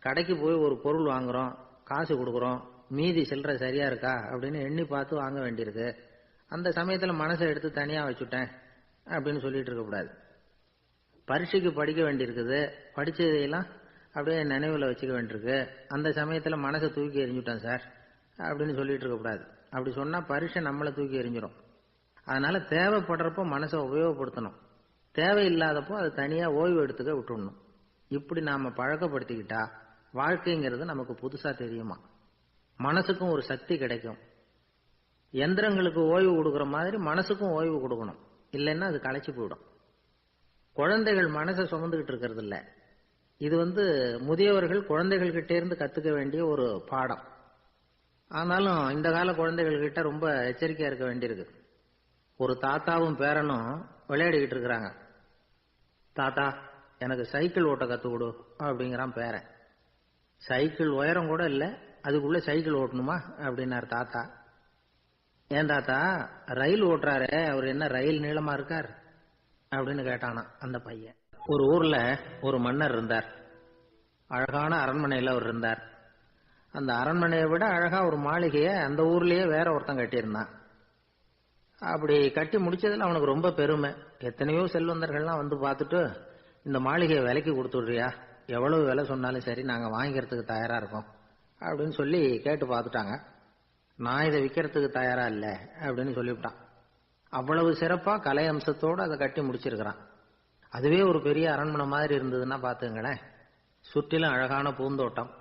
கடைக்கு போய் ஒரு பொருள் வாங்குறோம், காசு கொடுக்குறோம், மீதி சில்லறை சரியா இருக்கா அப்படின்னு எண்ணி பார்த்து வாங்க வேண்டியிருக்கு. அந்த சமயத்துல மனசை எடுத்து தனியா வச்சுட்டேன் அப்படின்னு சொல்லிட்டு இருக்கக்கூடாது. பரீட்சைக்கு படிக்க வேண்டியிருக்குது, படிச்சதையெல்லாம் அப்படியே நினைவுல வச்சுக்க வேண்டியிருக்கு, அந்த சமயத்துல மனசை தூக்கி எறிஞ்சுட்டேன் சார் அப்படின்னு சொல்லிட்டு இருக்கக்கூடாது. அப்படி சொன்னா பரீட்சை நம்மளை தூக்கி எறிஞ்சிடும். அதனால தேவைப்படுறப்போ மனசை உபயோகப்படுத்தணும், தேவையில்லாதப்போ அது தனியா ஓய்வு எடுத்துக்க விட்டுடணும். இப்படி நாம பழக்கப்படுத்திக்கிட்டா வாழ்க்கைங்கிறது நமக்கு புதுசா தெரியுமா. மனசுக்கும் ஒரு சக்தி கிடைக்கும். எந்திரங்களுக்கு ஓய்வு கொடுக்கற மாதிரி மனசுக்கும் ஓய்வு கொடுக்கணும், இல்லைன்னா அது களைச்சு போயிடும். குழந்தைகள் மனசை சுமந்துகிட்டு இருக்கிறது இல்ல, இது முதியவர்கள் குழந்தைகள் கிட்டே இருந்து கத்துக்க வேண்டிய ஒரு பாடம். ஆனாலும் இந்த கால குழந்தைகள் கிட்ட ரொம்ப எச்சரிக்கையா இருக்க வேண்டியிருக்கு. ஒரு தாத்தாவும் பேரனும் விளையாடிக்கிட்டு இருக்கிறாங்க. தாத்தா எனக்கு சைக்கிள் ஓட்ட கத்து கொடு அப்படிங்கிறான் பேரன். சைக்கிள் உயரம் கூட இல்லை, அதுக்குள்ள சைக்கிள் ஓட்டணுமா அப்படின்னார் தாத்தா. ஏன் தாத்தா, ரயில் ஓட்டுறாரே, அவர் என்ன ரயில் நீளமா இருக்கார் அப்படின்னு கேட்டானா அந்த பையன். ஒரு ஊர்ல ஒரு மன்னர் இருந்தார். அழகான அரண்மனையில் அவர் இருந்தார். அந்த அரண்மனையை விட அழகா ஒரு மாளிகையை அந்த ஊர்லயே வேற ஒருத்தன் கட்டியிருந்தான். அப்படி கட்டி முடிச்சதுல அவனுக்கு ரொம்ப பெருமை. எத்தனையோ செல்வந்தர்கள்லாம் வந்து பார்த்துட்டு, இந்த மாளிகையை விலைக்கு கொடுத்துடுறியா, எவ்வளவு விலை சொன்னாலும் சரி நாங்க வாங்கிக்கிறதுக்கு தயாரா இருக்கோம் அப்படின்னு சொல்லி கேட்டு பார்த்துட்டாங்க. நான் இதை விற்கிறதுக்கு தயாரா இல்லை அப்படின்னு சொல்லிவிட்டான். அவ்வளவு சிறப்பா கலை அம்சத்தோடு அதை கட்டி முடிச்சிருக்கிறான். அதுவே ஒரு பெரிய அரண்மனை மாதிரி இருந்ததுன்னா பாத்துங்களேன். சுற்றிலும் அழகான பூந்தோட்டம்.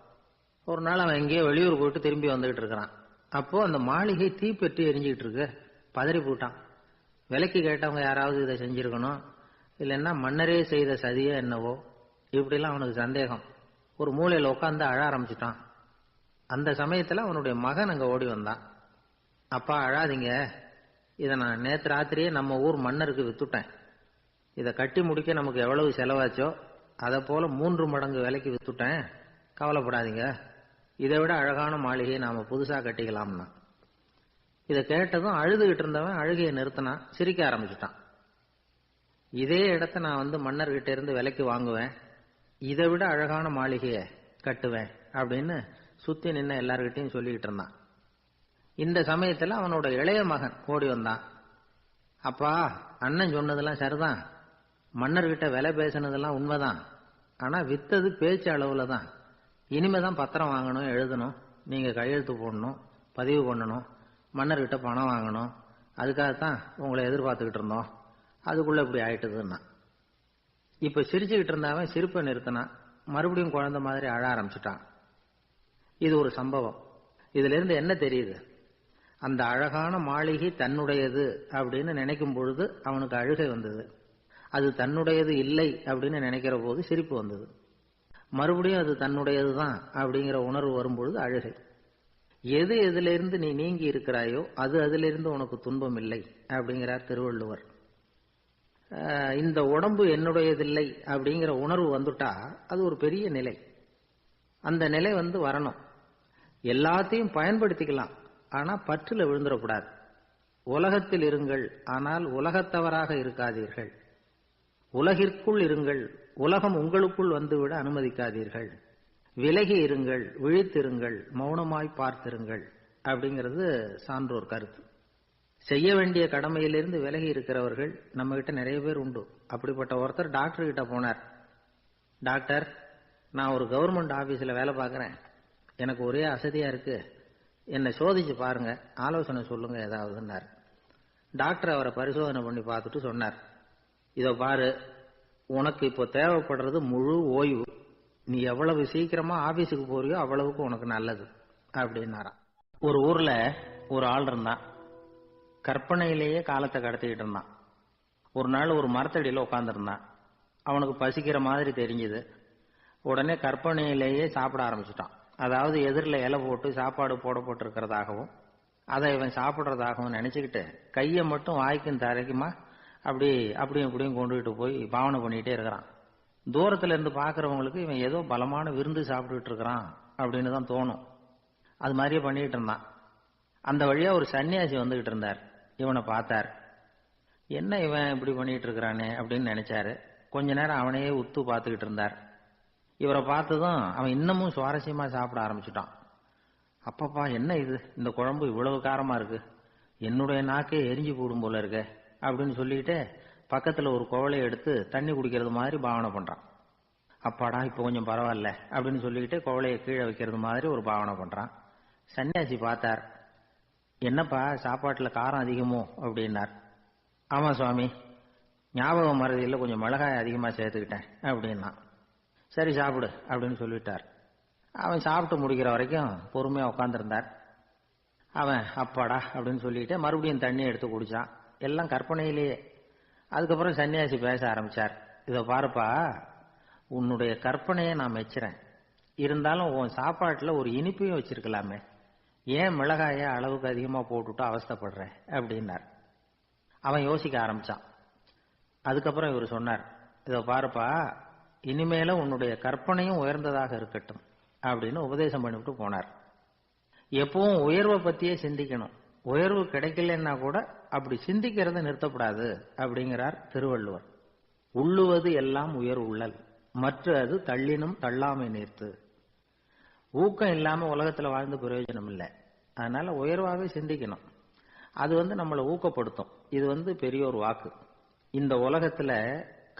ஒரு நாள் அவன் எங்கேயோ வெளியூர் போயிட்டு திரும்பி வந்துகிட்டு இருக்கிறான். அப்போ அந்த மாளிகை தீப்பெட்டி எரிஞ்சுக்கிட்டு இருக்கு. பதறி போட்டான். விலைக்கு கேட்டவங்க யாராவது இதை செஞ்சிருக்கணும், இல்லைன்னா மன்னரே செய்த சதியே என்னவோ, இப்படிலாம் அவனுக்கு சந்தேகம். ஒரு மூலையில உட்காந்து அழ ஆரம்பிச்சுட்டான். அந்த சமயத்துல அவனுடைய மகன் அங்க ஓடி வந்தான். அப்பா அழாதீங்க, இதை நான் நேற்று ராத்திரியே நம்ம ஊர் மன்னருக்கு வித்துட்டேன். இதை கட்டி முடிக்க நமக்கு எவ்வளவு செலவாச்சோ அதை போல 3 மடங்கு விலைக்கு வித்துட்டேன், கவலைப்படாதீங்க. இதை விட அழகான மாளிகையை நாம புதுசா கட்டிக்கலாம்னா. இதை கேட்டதும் அழுதுகிட்டு இருந்தவன் அழுகையை நிறுத்தினான், சிரிக்க ஆரம்பிச்சுட்டான். இதே இடத்த நான் வந்து மன்னர்கிட்ட இருந்து விலைக்கு வாங்குவேன், இதை விட அழகான மாளிகையை கட்டுவேன் அப்படின்னு சுத்தி நின்ன எல்லார்கிட்டையும் சொல்லிக்கிட்டு இருந்தான். இந்த சமயத்துல அவனோட இளைய மகன் ஓடி வந்தான். அப்பா, அண்ணன் சொன்னதெல்லாம் சரிதான், மன்னர்கிட்ட விலை பேசினதெல்லாம் உண்மைதான், ஆனா வித்தது பேச்சு அளவுல தான். இனிமேதான் பத்திரம் வாங்கணும், எழுதணும், நீங்க கையெழுத்து போடணும், பதிவு பண்ணணும், மன்னர்கிட்ட பணம் வாங்கணும். அதுக்காகத்தான் உங்களை எதிர்பார்த்துக்கிட்டு இருந்தோம், அதுக்குள்ள இப்படி ஆயிட்டுதுன்னா. இப்ப சிரிச்சுக்கிட்டு இருந்தவன் சிரிப்பை நிறுத்தினான். மறுபடியும் குழந்தை மாதிரி அழ ஆரம்பிச்சுட்டான். இது ஒரு சம்பவம். இதுல இருந்து என்ன தெரியுது? அந்த அழகான மாளிகை தன்னுடையது அப்படின்னு நினைக்கும் பொழுது அவனுக்கு அழுகை வந்தது. அது தன்னுடையது இல்லை அப்படின்னு நினைக்கிற போது சிரிப்பு வந்தது. மறுபடியும் அது தன்னுடையதுதான் அப்படிங்கிற உணர்வு வரும்பொழுது அழுகை. எது எதிலிருந்து நீ நீங்கி இருக்கிறாயோ அது அதிலிருந்து உனக்கு துன்பம் இல்லை அப்படிங்கிறார் திருவள்ளுவர். இந்த உடம்பு என்னுடையதில்லை அப்படிங்கிற உணர்வு வந்துட்டா அது ஒரு பெரிய நிலை. அந்த நிலை வந்து வரணும். எல்லாத்தையும் பயன்படுத்திக்கலாம், ஆனா பற்றுல விழுந்துடக்கூடாது. உலகத்தில் இருங்கள், ஆனால் உலகத்தவராக இருக்காதீர்கள். உலகிற்குள் இருங்கள், உலகம் உங்களுக்குள் வந்துவிட அனுமதிக்காதீர்கள். விலகி இருங்கள், விழித்திருங்கள், மௌனமாய் பார்த்திருங்கள் அப்படிங்கிறது சான்றோர் கருத்து. செய்ய வேண்டிய கடமையிலிருந்து விலகி இருக்கிறவர்கள் நம்ம கிட்ட நிறைய பேர் உண்டு. அப்படிப்பட்ட ஒருத்தர் டாக்டர் கிட்ட போனார். டாக்டர், நான் ஒரு கவர்மெண்ட் ஆபீஸ்ல வேலை பார்க்கிறேன், எனக்கு ஒரே அசதியா இருக்கு, என்னை சோதிச்சு பாருங்க, ஆலோசனை சொல்லுங்க ஏதாவதுன்னார். டாக்டர் அவரை பரிசோதனை பண்ணி பார்த்துட்டு சொன்னார், இதோ பாரு, உனக்கு இப்போ தேவைப்படுறது முழு ஓய்வு. நீ எவ்வளவு சீக்கிரமா ஆபீஸுக்கு போறியோ அவ்வளவுக்கு உனக்கு நல்லது அப்படின்னாராம். ஒரு ஊர்ல ஒரு ஆள் இருந்தான். கற்பனையிலேயே காலத்தை கடத்திக்கிட்டு இருந்தான். ஒரு நாள் ஒரு மரத்தடியில உட்காந்துருந்தான். அவனுக்கு பசிக்கிற மாதிரி தெரிஞ்சது. உடனே கற்பனையிலேயே சாப்பிட ஆரம்பிச்சுட்டான். அதாவது எதிரில் இலை போட்டு சாப்பாடு போடப்பட்டிருக்கிறதாகவும் அதை இவன் சாப்பிட்றதாகவும் நினைச்சுக்கிட்டு கையை மட்டும் வாய்க்கும் தரைக்குமா அப்படியும் இப்படியும் கொண்டுகிட்டு போய் பாவனை பண்ணிக்கிட்டே இருக்கிறான். தூரத்துல இருந்து பாக்குறவங்களுக்கு இவன் ஏதோ பலமான விருந்து சாப்பிட்டுட்டு இருக்கிறான் அப்படின்னு தான் தோணும். அது மாதிரியே பண்ணிட்டு இருந்தான். அந்த வழியா ஒரு சன்னியாசி வந்துகிட்டு இருந்தார். இவனை பார்த்தார். என்ன இவன் இப்படி பண்ணிட்டு இருக்கிறானே அப்படின்னு நினைச்சாரு. கொஞ்ச நேரம் அவனையே உத்து பார்த்துக்கிட்டு இருந்தார். இவரை பார்த்ததும் அவன் இன்னமும் சுவாரஸ்யமா சாப்பிட ஆரம்பிச்சுட்டான். அப்பப்பா, என்ன இது, இந்த குழம்பு இவ்வளவு காரமா இருக்கு, என்னுடைய நாக்கே எரிஞ்சு போடும் போல இருக்க அப்படின்னு சொல்லிட்டு பக்கத்துல ஒரு குவளையை எடுத்து தண்ணி குடிக்கிறது மாதிரி பாவனை பண்றான். அப்பாடா, இப்ப கொஞ்சம் பரவாயில்ல அப்படின்னு சொல்லிக்கிட்டு குவளையை கீழே வைக்கிறது மாதிரி ஒரு பாவனை பண்றான். சன்னியாசி பார்த்தார். என்னப்பா, சாப்பாட்டுல காரம் அதிகமோ அப்படின்னார். ஆமா சுவாமி, ஞாபகம் மறதியில் கொஞ்சம் மிளகாய் அதிகமா சேர்த்துக்கிட்டேன் அப்படின்னா. சரி சாப்பிடு அப்படின்னு சொல்லிட்டார். அவன் சாப்பிட்டு முடிக்கிற வரைக்கும் பொறுமையா உட்காந்துருந்தார். அவன் அப்பாடா அப்படின்னு சொல்லிட்டு மறுபடியும் தண்ணி எடுத்து குடிச்சான். எல்லாம் கற்பனையிலேயே. அதுக்கப்புறம் சன்னியாசி பேச ஆரம்பிச்சார். இதை பாருப்பா, உன்னுடைய கற்பனையை நான் மெச்சுறேன், இருந்தாலும் உன் சாப்பாட்டுல ஒரு இனிப்பையும் வச்சிருக்கலாமே, ஏன் மிளகாய அளவுக்கு அதிகமா போட்டுட்டு அவஸ்தைப்படுற அப்படின்னார். அவன் யோசிக்க ஆரம்பிச்சான். அதுக்கப்புறம் இவர் சொன்னார், இதை பாருப்பா, இனிமேல உன்னுடைய கற்பனையும் உயர்ந்ததாக இருக்கட்டும், அப்படின்னு உபதேசம் பண்ணிவிட்டு போனார். எப்பவும் உயர்வை பத்தியே சிந்திக்கணும். உயர்வு கிடைக்கலன்னா கூட அப்படி சிந்திக்கிறத நிறுத்தப்படாது அப்படிங்கிறார் திருவள்ளுவர். உள்ளுவது எல்லாம் உயர் உள்ளல், மற்ற அது தள்ளினும் தள்ளாமை நீர்த்து. ஊக்கம் இல்லாம உலகத்துல வாழ்ந்து பிரயோஜனம் இல்லை. அதனால உயர்வாகவே சிந்திக்கணும். அது நம்மளை ஊக்கப்படுத்தும். இது பெரிய ஒரு வாக்கு. இந்த உலகத்துல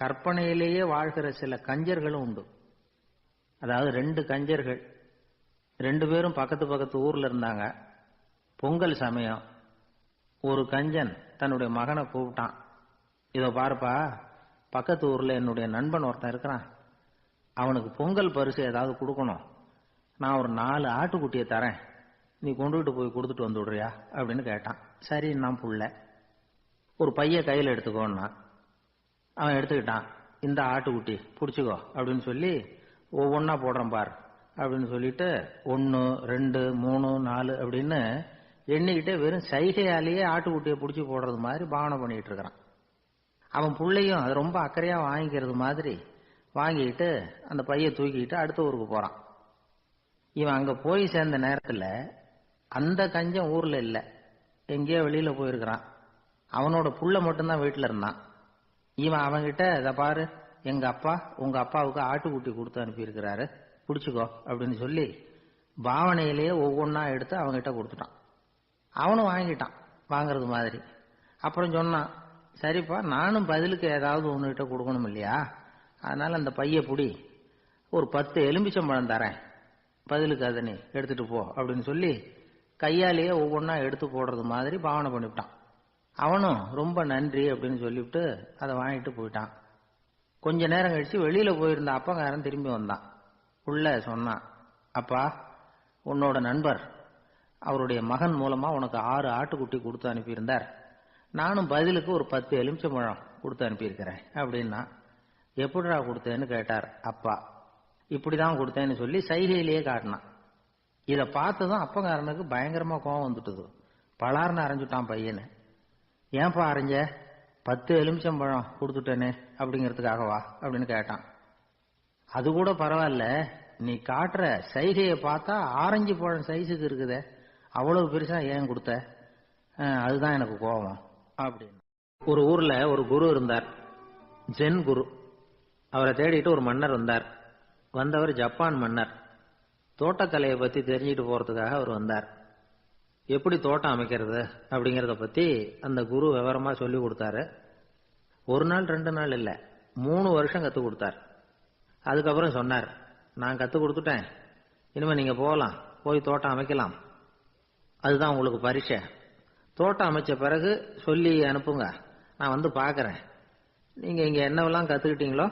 கற்பனையிலேயே வாழ்கிற சில கஞ்சர்களும் உண்டு. அதாவது 2 கஞ்சர்கள் 2 பேரும் பக்கத்து பக்கத்து ஊர்ல இருந்தாங்க. பொங்கல் சமயம் ஒரு கஞ்சன் தன்னுடைய மகனை கூப்பிட்டான். இதோ பாருப்பா, பக்கத்து ஊர்ல என்னுடைய நண்பன் ஒருத்தன் இருக்கிறான், அவனுக்கு பொங்கல் பரிசு ஏதாவது கொடுக்கணும், நான் ஒரு 4 ஆட்டுக்குட்டியை தரேன், நீ கொண்டுகிட்டு போய் கொடுத்துட்டு வந்து விடுறியா அப்படின்னு கேட்டான். சரி, நான் புள்ள ஒரு பைய கையில் எடுத்துக்கோன்னா அவன் எடுத்துக்கிட்டான். இந்த ஆட்டுக்குட்டி பிடிச்சிக்கோ அப்படின்னு சொல்லி ஒவ்வொன்னா போடுறேன் பார் அப்படின்னு சொல்லிட்டு 1 2 3 4 அப்படின்னு எண்ணிக்கிட்டே வெறும் சைகையாலேயே ஆட்டுக்குட்டியை பிடிச்சி போடுறது மாதிரி பாவனை பண்ணிட்டு இருக்கிறான். அவன் பிள்ளையும் அது ரொம்ப அக்கறையா வாங்கிக்கிறது மாதிரி வாங்கிட்டு அந்த பைய தூக்கிட்டு அடுத்த ஊருக்கு போறான். இவன் அங்க போய் சேர்ந்த நேரத்துல அந்த கஞ்சன் ஊர்ல இல்ல, எங்கேயோ வெளியில போயிருக்கிறான். அவனோட புள்ள மட்டும்தான் வீட்டுல இருந்தான். இவன் அவன்கிட்ட, இதை பாரு, எங்க அப்பா உங்க அப்பாவுக்கு ஆட்டுக்குட்டி கொடுத்து அனுப்பியிருக்கிறாரு, பிடிச்சிக்கோ அப்படின்னு சொல்லி பாவனையிலேயே ஒவ்வொன்னா எடுத்து அவன்கிட்ட கொடுத்துட்டான். அவனும் வாங்கிட்டான் வாங்கறது மாதிரி. அப்புறம் சொன்னான், சரிப்பா, நானும் பதிலுக்கு ஏதாவது ஒன்னுகிட்ட கொடுக்கணும் இல்லையா, அதனால அந்த பைய புடி, ஒரு 10 எலும்பிச்சம்பழம் தரேன், பதிலுக்கு அதை நீ எடுத்துட்டு போ அப்படின்னு சொல்லி கையாலேயே ஒவ்வொன்னா எடுத்து போடுறது மாதிரி பாவனை பண்ணிவிட்டான். அவனும் ரொம்ப நன்றி அப்படின்னு சொல்லிவிட்டு அதை வாங்கிட்டு போயிட்டான். கொஞ்ச நேரம் கழிச்சு வெளியில போயிருந்த அப்பங்காரன் திரும்பி வந்தான். உள்ள சொன்னான், அப்பா, உன்னோட நண்பர் அவருடைய மகன் மூலமா உனக்கு 6 ஆட்டுக்குட்டி கொடுத்து அனுப்பியிருந்தார், நானும் பதிலுக்கு ஒரு 10 எலுமிச்சம்பழம் கொடுத்து அனுப்பியிருக்கிறேன் அப்படின்னா. எப்படிடா கொடுத்தேன்னு கேட்டார் அப்பா. இப்படிதான் கொடுத்தேன்னு சொல்லி சைகையிலேயே காட்டினான். இதை பார்த்ததும் அப்பங்காரனுக்கு பயங்கரமா கோபம் வந்துட்டுது. பலார்னு அரைஞ்சுட்டான் பையனு. ஏன்பா அரைஞ்ச, 10 எலுமிச்சம்பழம் கொடுத்துட்டேனே அப்படிங்கிறதுக்காகவா அப்படின்னு கேட்டான். அது கூட பரவாயில்ல, நீ காட்டுற சைகையை பார்த்தா ஆரஞ்சு பழம் சைஸுக்கு இருக்குதே, அவ்வளவு பெருசா ஏன் கொடுத்த, அதுதான் எனக்கு கோபம் அப்படின்னு. ஒரு ஊர்ல ஒரு குரு இருந்தார், ஜென் குரு. அவரை தேடிட்டு ஒரு மன்னர் வந்தார். வந்தவர் ஜப்பான் மன்னர். தோட்டக்கலையை பத்தி தெரிஞ்சுட்டு போறதுக்காக அவர் வந்தார். எப்படி தோட்டம் அமைக்கிறது அப்படிங்கறத பத்தி அந்த குரு விவரமா சொல்லி கொடுத்தாரு. 1 நாள் 2 நாள் இல்ல, 3 வருஷம் கத்து கொடுத்தார். அதுக்கப்புறம் சொன்னார், நான் கத்து கொடுத்துட்டேன், இனிமே நீங்க போகலாம், போய் தோட்டம் அமைக்கலாம், அதுதான் உங்களுக்கு பரிசை. தோட்டம் அமைச்ச பிறகு சொல்லி அனுப்புங்க, நான் வந்து பாக்குறேன், நீங்க இங்க என்னவெல்லாம் கத்துக்கிட்டீங்களோ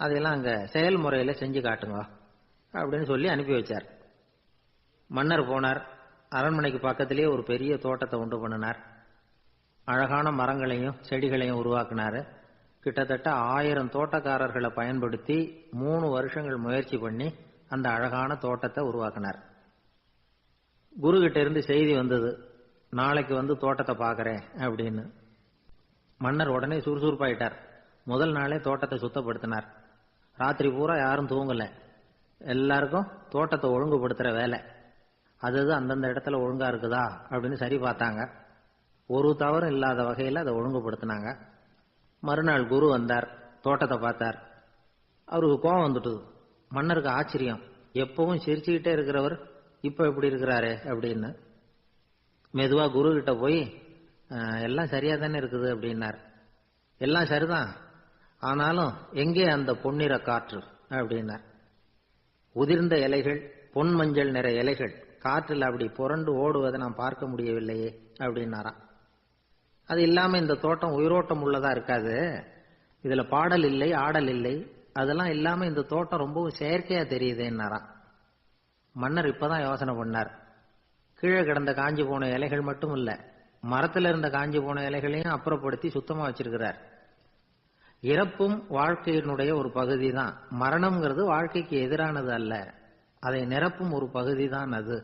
அதையெல்லாம் அங்க செயல்முறையில செஞ்சு காட்டுங்க அப்படின்னு சொல்லி அனுப்பி வச்சார். மன்னர் போனார். அரண்மனைக்கு பக்கத்திலேயே ஒரு பெரிய தோட்டத்தை உண்டு பண்ணினார். அழகான மரங்களையும் செடிகளையும் உருவாக்கினாரு. கிட்டத்தட்ட 1000 தோட்டக்காரர்களை பயன்படுத்தி 3 வருஷங்கள் முயற்சி பண்ணி அந்த அழகான தோட்டத்தை உருவாக்கினார். குரு கிட்ட இருந்து செய்தி வந்தது, நாளைக்கு வந்து தோட்டத்தை பாக்குறேன் அப்படின்னு. மன்னர் உடனே சுறுசுறுப்பாயிட்டார். முதல் நாளே தோட்டத்தை சுத்தப்படுத்தினார். ராத்திரி பூரா யாரும் தூங்கல, எல்லாருக்கும் தோட்டத்தை ஒழுங்குபடுத்துற வேலை. அது அந்தந்த இடத்துல ஒழுங்கா இருக்குதா அப்படின்னு சரி பார்த்தாங்க. ஒரு தவறும் இல்லாத வகையில் அதை ஒழுங்குபடுத்தினாங்க. மறுநாள் குரு வந்தார், தோட்டத்தை பார்த்தார். அவருக்கு கோபம் வந்துட்டுது. மன்னருக்கு ஆச்சரியம், எப்பவும் சிரிச்சுக்கிட்டே இருக்கிறவர் இப்ப எப்படி இருக்கிறாரே அப்படின்னு. மெதுவா குரு கிட்ட போய், எல்லாம் சரியா தானே இருக்குது அப்படின்னார். எல்லாம் சரிதான், ஆனாலும் எங்கே அந்த பொன்னிற காற்று அப்படின்னார். உதிர்ந்த இலைகள், பொன் மஞ்சள் நிற இலைகள் காற்றில் அப்படி புரண்டு ஓடுவதை நான் பார்க்க முடியவில்லையே அப்படின்னாராம். அது இல்லாம இந்த தோட்டம் உயிரோட்டம் உள்ளதா இருக்காது, இதுல பாடல் இல்லை, ஆடல் இல்லை, அதெல்லாம் இல்லாம இந்த தோட்டம் ரொம்பவும் செயற்கையா தெரியுதுன்னாராம். மன்னர் இப்பதான் யோசனை பண்ணார். கீழே கிடந்த காஞ்சி போன இலைகள் மட்டும் இல்ல, மரத்துல இருந்த காஞ்சி போன இலைகளையும் அப்புறப்படுத்தி சுத்தமா வச்சிருக்கிறார். இறப்பும் வாழ்க்கையினுடைய ஒரு பகுதி தான். மரணம்ங்கிறது வாழ்க்கைக்கு எதிரானது அல்ல, அதை நிரப்பும் ஒரு பகுதி தான் அது.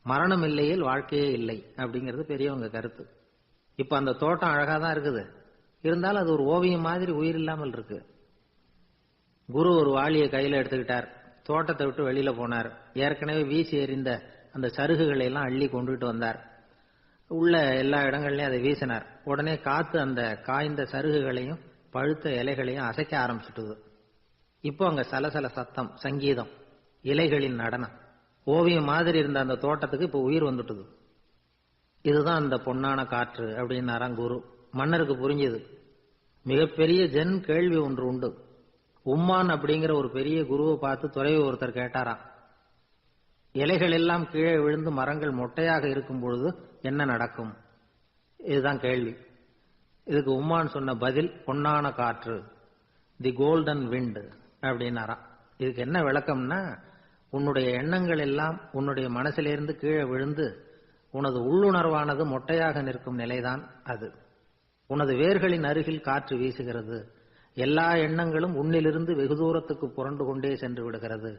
மரணம் இல்லையில் வாழ்க்கையே இல்லை அப்படிங்கிறது பெரியவங்க கருத்து. இப்ப அந்த தோட்டம் அழகா தான் இருக்குது, இருந்தாலும் அது ஒரு ஓவியம் மாதிரி உயிர் இல்லாமல் இருக்கு. குரு ஒரு வாளியை கையில எடுத்துக்கிட்டார். தோட்டத்தை விட்டு வெளியில போனார். ஏற்கனவே வீசி எறிந்த அந்த சருகுகளை எல்லாம் அள்ளி கொண்டுட்டு வந்தார். உள்ள எல்லா இடங்கள்லயும் அதை வீசினார். உடனே காத்து அந்த காய்ந்த சருகுகளையும் பழுத்த இலைகளையும் அசைக்க ஆரம்பிச்சுட்டுது. இப்போ அங்க சலசல சத்தம், சங்கீதம், இலைகளின் நடனம், ஓவியம் மாதிரி இருந்த அந்த தோட்டத்துக்கு இப்போ உயிர் வந்துட்டுது. இதுதான் அந்த பொன்னான காற்று அப்படின்னாராம் குரு. மன்னருக்கு புரிஞ்சுது. மிகப்பெரிய ஜென் கேள்வி ஒன்று உண்டு. உம்மான் அப்படிங்கிற ஒரு பெரிய குருவை பார்த்து துறவி ஒருத்தர் கேட்டாராம், இலைகள் எல்லாம் கீழே விழுந்து மரங்கள் மொட்டையாக இருக்கும் பொழுது என்ன நடக்கும்? இதுதான் கேள்வி. இதுக்கு உம்மான் சொன்ன பதில் பொன்னான காற்று, தி கோல்டன் விண்ட் அப்படின்னாராம். இதுக்கு என்ன விளக்கம்னா, உன்னுடைய எண்ணங்கள் எல்லாம் உன்னுடைய மனசிலிருந்து கீழே விழுந்து உனது உள்ளுணர்வானது மொட்டையாக நிற்கும் நிலைதான் அது. உனது வேர்களின் அருகில் காற்று வீசுகிறது. எல்லா எண்ணங்களும் உன்னிலிருந்து வெகு தூரத்துக்கு புரண்டு கொண்டே சென்று விடுகிறது.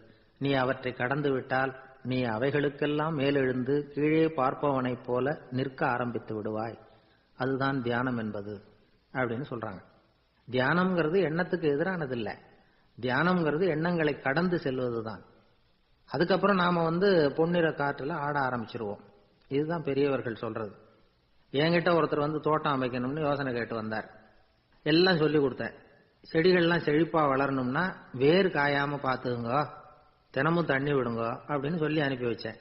நீ அவற்றை கடந்து விட்டால் நீ அவைகளுக்கெல்லாம் மேலெழுந்து கீழே பார்ப்பவனைப் போல நிற்க ஆரம்பித்து விடுவாய். அதுதான் தியானம் என்பது அப்படின்னு சொல்றாங்க. தியானம்ங்கிறது எண்ணத்துக்கு எதிரானது இல்லை. தியானம்ங்கிறது எண்ணங்களை கடந்து செல்வதுதான். அதுக்கப்புறம் நாம பொன்னிற காற்றுல ஆட ஆரம்பிச்சிருவோம். இதுதான் பெரியவர்கள் சொல்றது. என்கிட்ட ஒருத்தர் தோட்டம் அமைக்கணும்னு யோசனை கேட்டு வந்தார். எல்லாம் சொல்லி கொடுத்தேன். செடிகள்லாம் செழிப்பா வளரணும்னா வேர் காயாம பாத்துக்குங்க, தினமும் தண்ணி விடுங்க அப்படின்னு சொல்லி அனுப்பி வச்சேன்.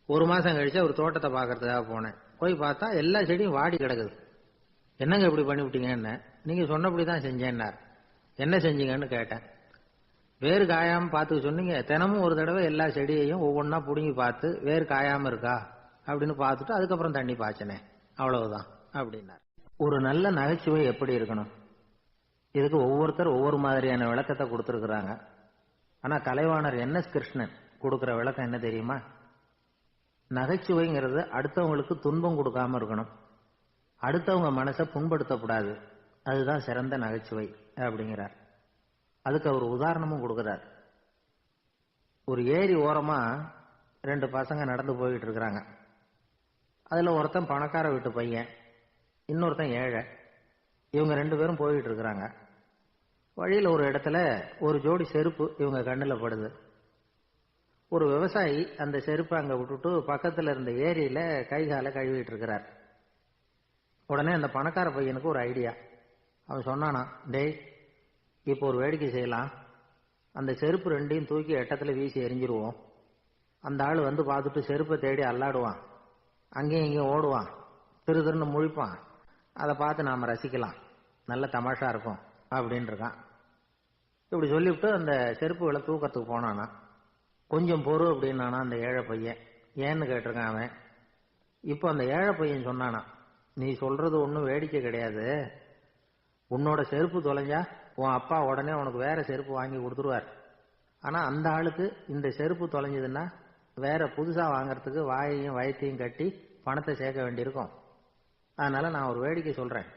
ஒரு மாசம் கழிச்சு ஒரு தோட்டத்தை பாக்கிறதுக்காக போனேன். போய் பார்த்தா எல்லா செடியும் வாடி கிடக்குது. என்னங்க இப்படி பண்ணிவிட்டீங்கன்னு. நீங்க சொன்னபடிதான் செஞ்சேன்னார். என்ன செஞ்சீங்கன்னு கேட்டேன். வேறு காயாம பாத்துக்க சொன்னீங்க, தினமும் ஒரு தடவை எல்லா செடியையும் ஒவ்வொன்னா புடுங்கி பார்த்து வேறு காயாம இருக்கா அப்படின்னு பார்த்துட்டு அதுக்கப்புறம் தண்ணி பாய்ச்சனே, அவ்வளவுதான் அப்படின்னார். ஒரு நல்ல நகைச்சுவை எப்படி இருக்கணும்? இதுக்கு ஒவ்வொருத்தர் ஒவ்வொரு மாதிரியான விளக்கத்தை கொடுத்துருக்குறாங்க. ஆனா கலைவாணர் என்.எஸ். கிருஷ்ணன் கொடுக்கிற விளக்கம் என்ன தெரியுமா? நகைச்சுவைங்கிறது அடுத்தவங்களுக்கு துன்பம் கொடுக்காம இருக்கணும், அடுத்தவங்க மனசை புண்படுத்தக்கூடாது. அதுதான் சிறந்த நகைச்சுவை அப்படிங்கிறார். அதுக்கு அவர் உதாரணமும் கொடுக்கிறார். ஒரு ஏரி ஓரமா 2 பசங்க நடந்து போயிட்டு இருக்கிறாங்க. அதுல ஒருத்தன் பணக்கார வீட்டு பையன், இன்னொருத்தன் ஏழை. இவங்க 2 பேரும் போயிட்டு இருக்கிறாங்க. வழியில ஒரு இடத்துல ஒரு ஜோடி செருப்பு இவங்க கண்ணுல படுது. ஒரு விவசாயி அந்த செருப்பை அங்க விட்டுட்டு பக்கத்துல இருந்த ஏரியில கை காலை கழுவிட்டு இருக்கிறார். உடனே அந்த பணக்கார பையனுக்கு ஒரு ஐடியா. அவன் சொன்னானா, டேய், இப்போ ஒரு வேடிக்கை செய்யலாம். அந்த செருப்பு 2ஐயும் தூக்கி எட்டத்துல வீசி எரிஞ்சிருவோம். அந்த ஆள் பார்த்துட்டு செருப்பை தேடி அல்லாடுவான், அங்கேயும் இங்கேயும் ஓடுவான், திரு திருன்னு முழிப்பான். அதை பார்த்து நாம ரசிக்கலாம், நல்ல தமாஷா இருக்கும் அப்படின்னு இருக்கான். இப்படி சொல்லிவிட்டு அந்த செருப்புகளை தூக்கத்துக்கு போனானா. கொஞ்சம் பொறு அப்படின்னானா அந்த ஏழை பையன். ஏன்னு கேட்டிருக்கான் அவன். இப்போ அந்த ஏழை பையன் சொன்னானா, நீ சொல்றது ஒன்றும் வேடிக்கை கிடையாது. உன்னோட செருப்பு தொலைஞ்சா உன் அப்பா உடனே உனக்கு வேற செருப்பு வாங்கி கொடுத்துருவார். ஆனா அந்த ஆளுக்கு இந்த செருப்பு தொலைஞ்சதுன்னா வேற புதுசா வாங்கறதுக்கு வாயையும் வயத்தையும் கட்டி பணத்தை சேர்க்க வேண்டியிருக்கும். அதனால நான் ஒரு வேடிக்கை சொல்றேன்,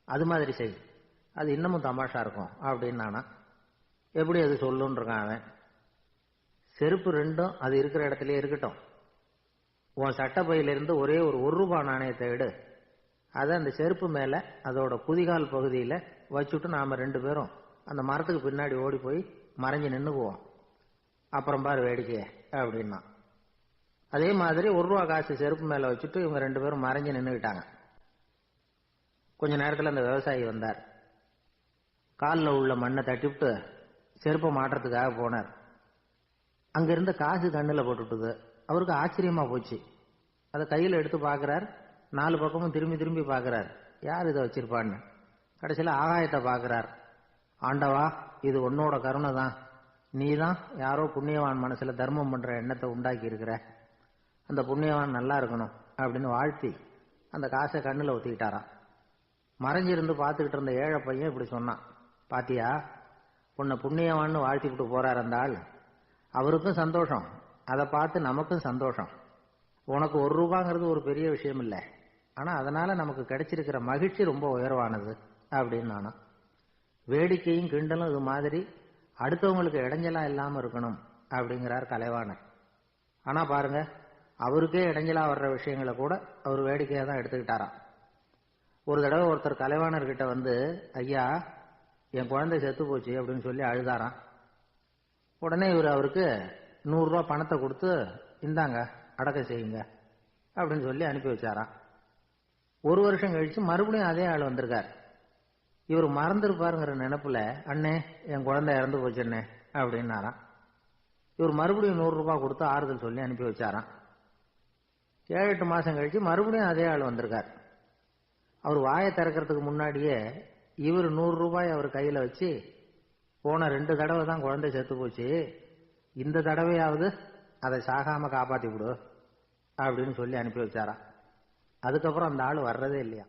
அது மாதிரி செய், அது இன்னமும் தமாஷா இருக்கும் அப்படின்னானா. எப்படி அது சொல்லுன்னு இருக்கான் அவன். செருப்பு 2ம் அது இருக்கிற இடத்துலயே இருக்கட்டும். உன் சட்ட பையிலிருந்து ஒரே ஒரு ரூபாய் நாணயத்தை எடு. அதை அந்த செருப்பு மேல அதோட குதிகால் பகுதியில வச்சுட்டு நாம 2 பேரும் அந்த மரத்துக்கு பின்னாடி ஓடி போய் மறைஞ்சு நின்னுக்குவோம். அப்புறம் பாரு வேடிக்கைய அப்படின்னா. அதே மாதிரி ₹1 காசு செருப்பு மேல வச்சுட்டு இவங்க 2 பேரும் மறைஞ்சு நின்னுக்கிட்டாங்க. கொஞ்ச நேரத்துல அந்த விவசாயி வந்தார். காலில் உள்ள மண்ணை தட்டிவிட்டு செருப்பை மாட்டுறதுக்காக போனார். அங்க இருந்த காசு கண்ணுல போட்டுட்டுது. அவருக்கு ஆச்சரியமா போச்சு. அதை கையில எடுத்து பாக்குறார். 4 பக்கமும் திரும்பி திரும்பி பாக்குறார், யார் இதை வச்சிருப்பான்னு. கடைசியில ஆகாயத்தை பாக்குறார். ஆண்டவா, இது உன்னோட கருணை தான். நீ தான் யாரோ புண்ணியவான் மனசுல தர்மம் பண்ற எண்ணத்தை உண்டாக்கி இருக்கிற. அந்த புண்ணியவான் நல்லா இருக்கணும் அப்படின்னு வாழ்த்தி அந்த காசை கண்ணுல ஒத்திக்கிட்டாராம். மறைஞ்சிருந்து பார்த்துக்கிட்டு இருந்த ஏழை பையன் இப்படி சொன்னான், பாத்தியா, உன்னை புண்ணியவான்னு வாழ்த்திக்கிட்டு போறார் அந்த ஆள். அவருக்கும் சந்தோஷம், அதை பார்த்து நமக்கும் சந்தோஷம். உனக்கு ₹1 ஒரு பெரிய விஷயம் இல்லை, ஆனா அதனால நமக்கு கிடைச்சிருக்கிற மகிழ்ச்சி ரொம்ப உயர்வானது அப்படின்னு நானும். வேடிக்கையும் கிண்டலும் இது மாதிரி அடுத்தவங்களுக்கு இடைஞ்சலா இல்லாம இருக்கணும் அப்படிங்கிறார் கலைவாணர். ஆனா பாருங்க, அவருக்கே இடைஞ்சலா வர்ற விஷயங்களை கூட அவர் வேடிக்கையா தான் எடுத்துக்கிட்டாராம். ஒரு தடவை ஒருத்தர் கலைவாணர் கிட்ட ஐயா, என் குழந்தை செத்து போச்சு அப்படின்னு சொல்லி அழுதாராம். உடனே இவர் அவருக்கு 100 ரூபா பணத்தை கொடுத்து இந்தாங்க அடக்கம் செய்யுங்க அப்படின்னு சொல்லி அனுப்பி வச்சாராம். 1 வருஷம் கழிச்சு மறுபடியும் அதே ஆள் வந்திருக்கார். இவர் மறந்துருப்பாருங்கிற நினைப்புல, அண்ணே என் குழந்தை இறந்து போச்சுண்ணே அப்படின்னாராம். இவர் மறுபடியும் 100 ரூபாய் கொடுத்து ஆறுதல் சொல்லி அனுப்பி வச்சாராம். 7-8 மாசம் கழிச்சு மறுபடியும் அதே ஆள் வந்திருக்கார். அவர் வாயை திறக்கிறதுக்கு முன்னாடியே இவர் 100 ரூபாய் அவர் கையில வச்சு, போன 2 தடவை தான் குழந்தை செத்து போச்சு, இந்த தடவையாவது அதை சாகாம காப்பாத்தி விடு அப்படின்னு சொல்லி அனுப்பி வச்சாராம். அதுக்கப்புறம் அந்த ஆள் வர்றதே இல்லையா.